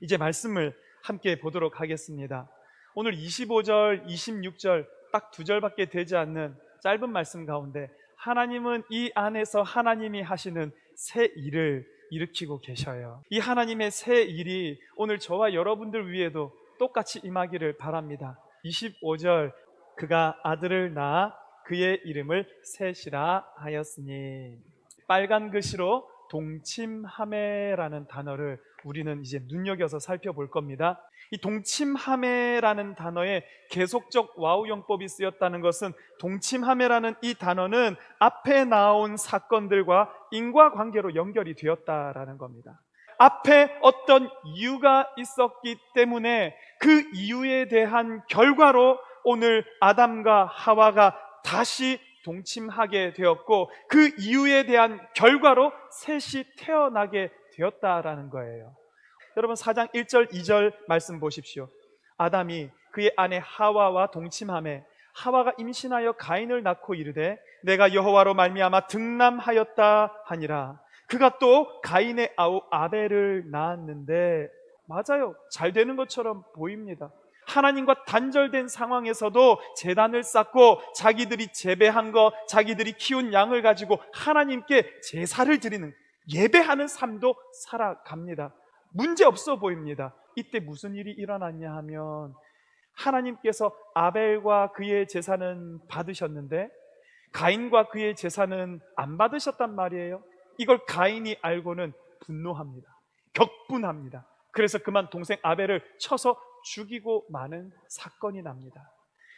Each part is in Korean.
이제 말씀을 함께 보도록 하겠습니다. 오늘 25절, 26절 딱 2절밖에 되지 않는 짧은 말씀 가운데 하나님은 이 안에서 하나님이 하시는 새 일을 일으키고 계셔요. 이 하나님의 새 일이 오늘 저와 여러분들 위에도 똑같이 임하기를 바랍니다. 25절, 그가 아들을 낳아 그의 이름을 셋이라 하였으니, 빨간 글씨로 동침하매라는 단어를 우리는 이제 눈여겨서 살펴볼 겁니다. 이 동침하매라는 단어에 계속적 와우용법이 쓰였다는 것은, 동침하매라는 이 단어는 앞에 나온 사건들과 인과관계로 연결이 되었다라는 겁니다. 앞에 어떤 이유가 있었기 때문에 그 이유에 대한 결과로 오늘 아담과 하와가 다시 동침하게 되었고, 그 이유에 대한 결과로 셋이 태어나게 되었다라는 거예요. 여러분 4장 1절 2절 말씀 보십시오. 아담이 그의 아내 하와와 동침하매 하와가 임신하여 가인을 낳고 이르되 내가 여호와로 말미암아 등남하였다 하니라. 그가 또 가인의 아우 아벨을 낳았는데, 맞아요, 잘 되는 것처럼 보입니다. 하나님과 단절된 상황에서도 제단을 쌓고 자기들이 재배한 것, 자기들이 키운 양을 가지고 하나님께 제사를 드리는, 예배하는 삶도 살아갑니다. 문제 없어 보입니다. 이때 무슨 일이 일어났냐 하면, 하나님께서 아벨과 그의 제사는 받으셨는데 가인과 그의 제사는 안 받으셨단 말이에요. 이걸 가인이 알고는 분노합니다. 격분합니다. 그래서 그만 동생 아벨을 쳐서 죽이고 마는 사건이 납니다.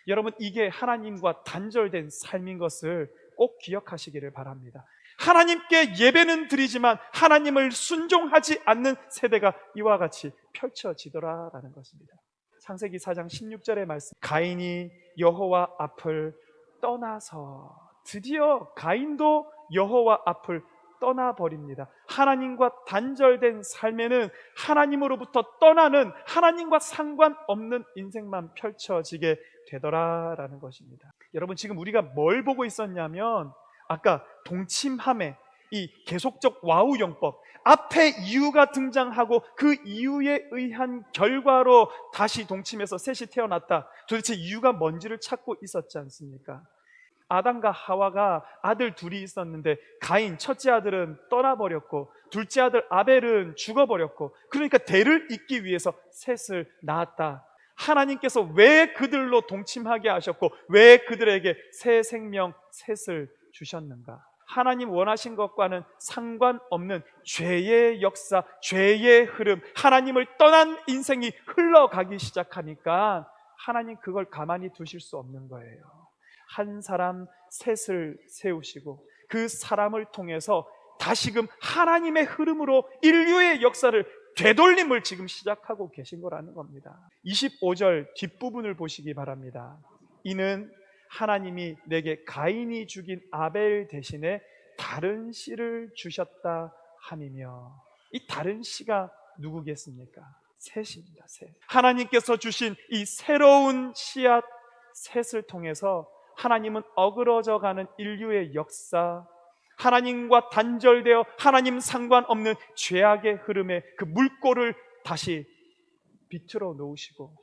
여러분, 이게 하나님과 단절된 삶인 것을 꼭 기억하시기를 바랍니다. 하나님께 예배는 드리지만 하나님을 순종하지 않는 세대가 이와 같이 펼쳐지더라라는 것입니다. 창세기 4장 16절의 말씀, 가인이 여호와 앞을 떠나서, 드디어 가인도 여호와 앞을 떠나버립니다. 하나님과 단절된 삶에는 하나님으로부터 떠나는, 하나님과 상관없는 인생만 펼쳐지게 되더라라는 것입니다. 여러분, 지금 우리가 뭘 보고 있었냐면, 아까 동침함에 이 계속적 와우용법, 앞에 이유가 등장하고 그 이유에 의한 결과로 다시 동침해서 셋이 태어났다. 도대체 이유가 뭔지를 찾고 있었지 않습니까? 아담과 하와가 아들 둘이 있었는데 가인 첫째 아들은 떠나버렸고 둘째 아들 아벨은 죽어버렸고, 그러니까 대를 잇기 위해서 셋을 낳았다. 하나님께서 왜 그들로 동침하게 하셨고 왜 그들에게 새 생명 셋을 주셨는가? 하나님 원하신 것과는 상관없는 죄의 역사, 죄의 흐름, 하나님을 떠난 인생이 흘러가기 시작하니까 하나님 그걸 가만히 두실 수 없는 거예요. 한 사람 셋을 세우시고 그 사람을 통해서 다시금 하나님의 흐름으로 인류의 역사를, 되돌림을 지금 시작하고 계신 거라는 겁니다. 25절 뒷부분을 보시기 바랍니다. 이는 하나님이 내게 가인이 죽인 아벨 대신에 다른 씨를 주셨다 함이며, 이 다른 씨가 누구겠습니까? 셋입니다. 셋. 하나님께서 주신 이 새로운 씨앗 셋을 통해서 하나님은 어그러져가는 인류의 역사, 하나님과 단절되어 하나님 상관없는 죄악의 흐름에 그 물꼬를 다시 비틀어 놓으시고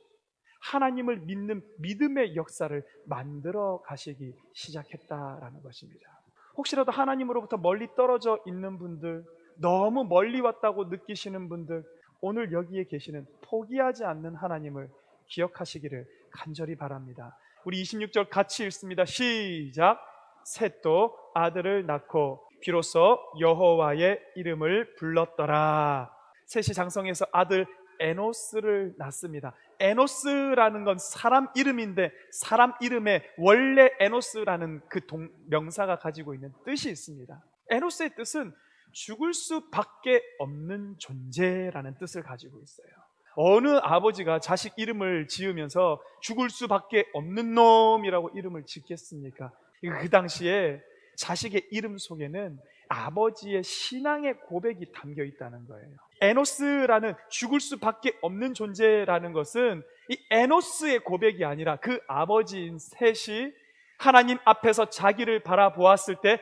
하나님을 믿는 믿음의 역사를 만들어 가시기 시작했다라는 것입니다. 혹시라도 하나님으로부터 멀리 떨어져 있는 분들, 너무 멀리 왔다고 느끼시는 분들, 오늘 여기에 계시는 포기하지 않는 하나님을 기억하시기를 간절히 바랍니다. 우리 26절 같이 읽습니다. 시작. 셋도 아들을 낳고 비로소 여호와의 이름을 불렀더라. 셋이 장성해서 아들 에노스를 낳습니다. 에노스라는 건 사람 이름인데 사람 이름에 원래 에노스라는 그 명사가 가지고 있는 뜻이 있습니다. 에노스의 뜻은 죽을 수밖에 없는 존재라는 뜻을 가지고 있어요. 어느 아버지가 자식 이름을 지으면서 죽을 수밖에 없는 놈이라고 이름을 짓겠습니까? 그 당시에 자식의 이름 속에는 아버지의 신앙의 고백이 담겨 있다는 거예요. 에노스라는 죽을 수밖에 없는 존재라는 것은 이 에노스의 고백이 아니라 그 아버지인 셋이 하나님 앞에서 자기를 바라보았을 때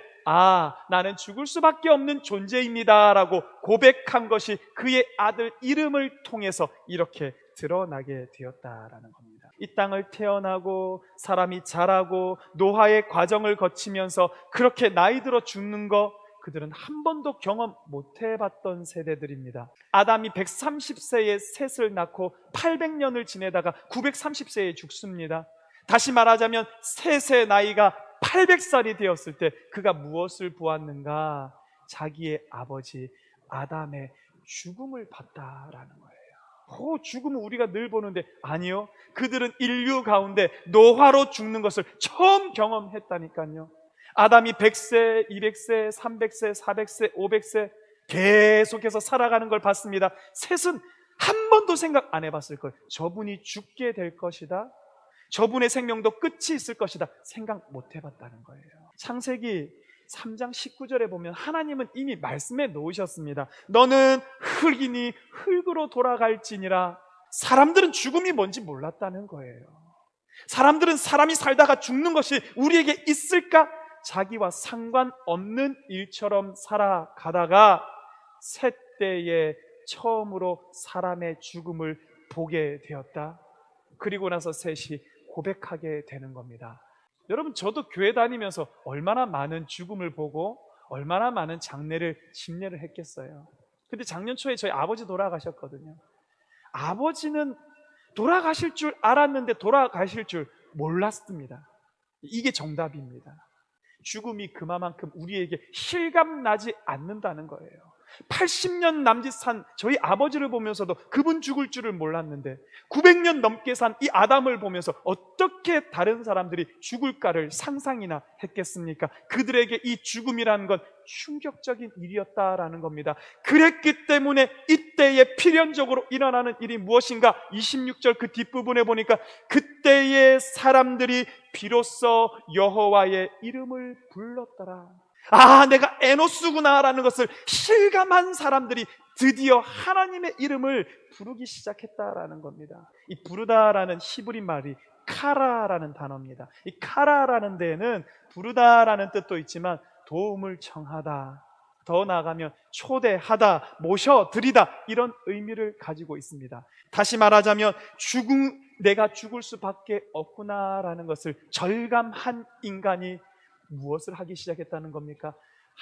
나는 죽을 수밖에 없는 존재입니다 라고 고백한 것이 그의 아들 이름을 통해서 이렇게 드러나게 되었다라는 겁니다. 이 땅을 태어나고 사람이 자라고 노화의 과정을 거치면서 그렇게 나이 들어 죽는 거 그들은 한 번도 경험 못 해봤던 세대들입니다. 아담이 130세에 셋을 낳고 800년을 지내다가 930세에 죽습니다. 다시 말하자면 셋의 나이가 800살이 되었을 때 그가 무엇을 보았는가? 자기의 아버지 아담의 죽음을 봤다라는 거예요. 죽음은 우리가 늘 보는데 아니요, 그들은 인류 가운데 노화로 죽는 것을 처음 경험했다니까요. 아담이 100세, 200세, 300세, 400세, 500세 계속해서 살아가는 걸 봤습니다. 셋은 한 번도 생각 안 해봤을 거예요. 저분이 죽게 될 것이다, 저분의 생명도 끝이 있을 것이다, 생각 못 해봤다는 거예요. 창세기 3장 19절에 보면 하나님은 이미 말씀해 놓으셨습니다. 너는 흙이니 흙으로 돌아갈지니라. 사람들은 죽음이 뭔지 몰랐다는 거예요. 사람들은 사람이 살다가 죽는 것이 우리에게 있을까? 자기와 상관없는 일처럼 살아가다가 셋째에 처음으로 사람의 죽음을 보게 되었다. 그리고 나서 셋이 고백하게 되는 겁니다. 여러분, 저도 교회 다니면서 얼마나 많은 죽음을 보고 얼마나 많은 장례를 심례를 했겠어요. 근데 작년 초에 저희 아버지 돌아가셨거든요. 아버지는 돌아가실 줄 알았는데 돌아가실 줄 몰랐습니다. 이게 정답입니다. 죽음이 그만큼 우리에게 실감나지 않는다는 거예요. 80년 남짓 산 저희 아버지를 보면서도 그분 죽을 줄을 몰랐는데 900년 넘게 산 이 아담을 보면서 어떻게 다른 사람들이 죽을까를 상상이나 했겠습니까? 그들에게 이 죽음이라는 건 충격적인 일이었다라는 겁니다. 그랬기 때문에 이때에 필연적으로 일어나는 일이 무엇인가? 26절 그 뒷부분에 보니까 그때의 사람들이 비로소 여호와의 이름을 불렀더라. 내가 에노스구나 라는 것을 실감한 사람들이 드디어 하나님의 이름을 부르기 시작했다라는 겁니다. 이 부르다라는 히브리 말이 카라라는 단어입니다. 이 카라라는 데에는 부르다라는 뜻도 있지만 도움을 청하다, 더 나아가면 초대하다, 모셔드리다, 이런 의미를 가지고 있습니다. 다시 말하자면 내가 죽을 수밖에 없구나라는 것을 절감한 인간이 무엇을 하기 시작했다는 겁니까?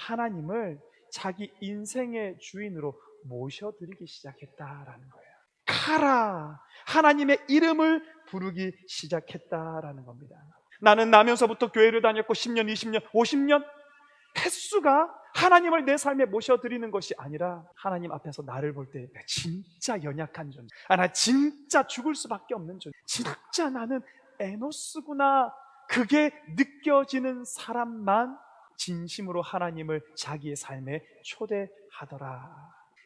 하나님을 자기 인생의 주인으로 모셔드리기 시작했다라는 거예요. 카라, 하나님의 이름을 부르기 시작했다라는 겁니다. 나는 나면서부터 교회를 다녔고 10년, 20년, 50년 횟수가 하나님을 내 삶에 모셔드리는 것이 아니라 하나님 앞에서 나를 볼 때 진짜 연약한 존재, 나 진짜 죽을 수밖에 없는 존재, 진짜 나는 에노스구나, 그게 느껴지는 사람만 진심으로 하나님을 자기의 삶에 초대하더라.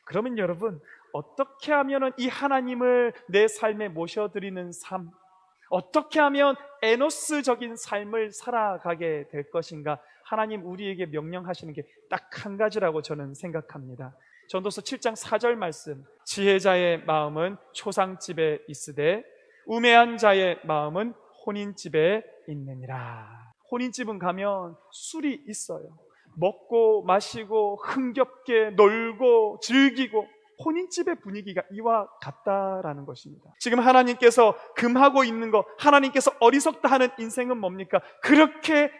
그러면 여러분, 어떻게 하면 이 하나님을 내 삶에 모셔드리는 삶, 어떻게 하면 에노스적인 삶을 살아가게 될 것인가? 하나님 우리에게 명령하시는 게 딱 한 가지라고 저는 생각합니다. 전도서 7장 4절 말씀, 지혜자의 마음은 초상집에 있으되 우매한 자의 마음은 혼인집에 있느니라. 혼인집은 가면 술이 있어요. 먹고 마시고 흥겹게 놀고 즐기고, 혼인집의 분위기가 이와 같다라는 것입니다. 지금 하나님께서 금하고 있는 것, 하나님께서 어리석다 하는 인생은 뭡니까? 그렇게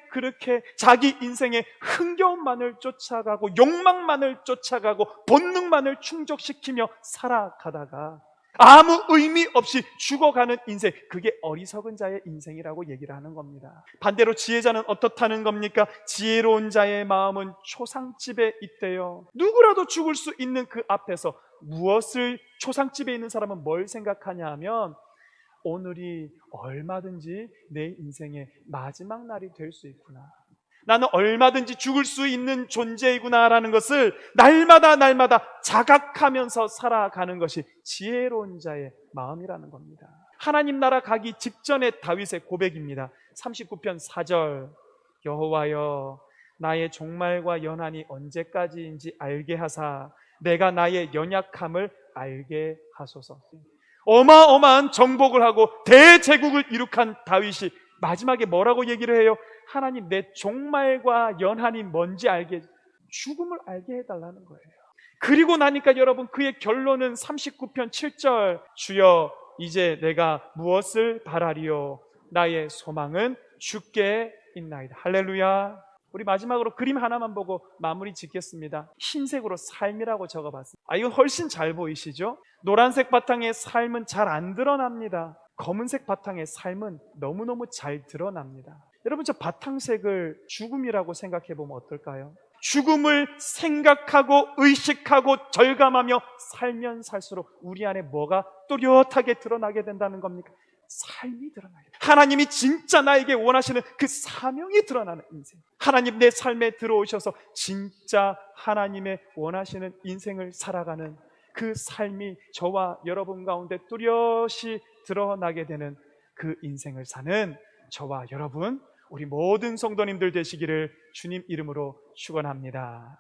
자기 인생의 흥겨움만을 쫓아가고 욕망만을 쫓아가고 본능만을 충족시키며 살아가다가 아무 의미 없이 죽어가는 인생, 그게 어리석은 자의 인생이라고 얘기를 하는 겁니다. 반대로 지혜자는 어떻다는 겁니까? 지혜로운 자의 마음은 초상집에 있대요. 누구라도 죽을 수 있는 그 앞에서 무엇을, 초상집에 있는 사람은 뭘 생각하냐 하면 오늘이 얼마든지 내 인생의 마지막 날이 될 수 있구나, 나는 얼마든지 죽을 수 있는 존재이구나라는 것을 날마다 자각하면서 살아가는 것이 지혜로운 자의 마음이라는 겁니다. 하나님 나라 가기 직전의 다윗의 고백입니다. 39편 4절, 여호와여 나의 종말과 연한이 언제까지인지 알게 하사 내가 나의 연약함을 알게 하소서. 어마어마한 정복을 하고 대제국을 이룩한 다윗이 마지막에 뭐라고 얘기를 해요? 하나님, 내 종말과 연한이 뭔지 알게, 죽음을 알게 해달라는 거예요. 그리고 나니까 여러분, 그의 결론은 39편 7절, 주여 이제 내가 무엇을 바라리요? 나의 소망은 주께 있나이다. 할렐루야. 우리 마지막으로 그림 하나만 보고 마무리 짓겠습니다. 흰색으로 삶이라고 적어봤습니다. 이건 훨씬 잘 보이시죠? 노란색 바탕의 삶은 잘 안 드러납니다. 검은색 바탕의 삶은 너무너무 잘 드러납니다. 여러분, 저 바탕색을 죽음이라고 생각해 보면 어떨까요? 죽음을 생각하고 의식하고 절감하며 살면 살수록 우리 안에 뭐가 또렷하게 드러나게 된다는 겁니까? 삶이 드러나게 돼요. 하나님이 진짜 나에게 원하시는 그 사명이 드러나는 인생. 하나님, 내 삶에 들어오셔서 진짜 하나님의 원하시는 인생을 살아가는 그 삶이 저와 여러분 가운데 뚜렷이 드러나게 되는 그 인생을 사는 저와 여러분, 우리 모든 성도님들 되시기를 주님 이름으로 축원합니다.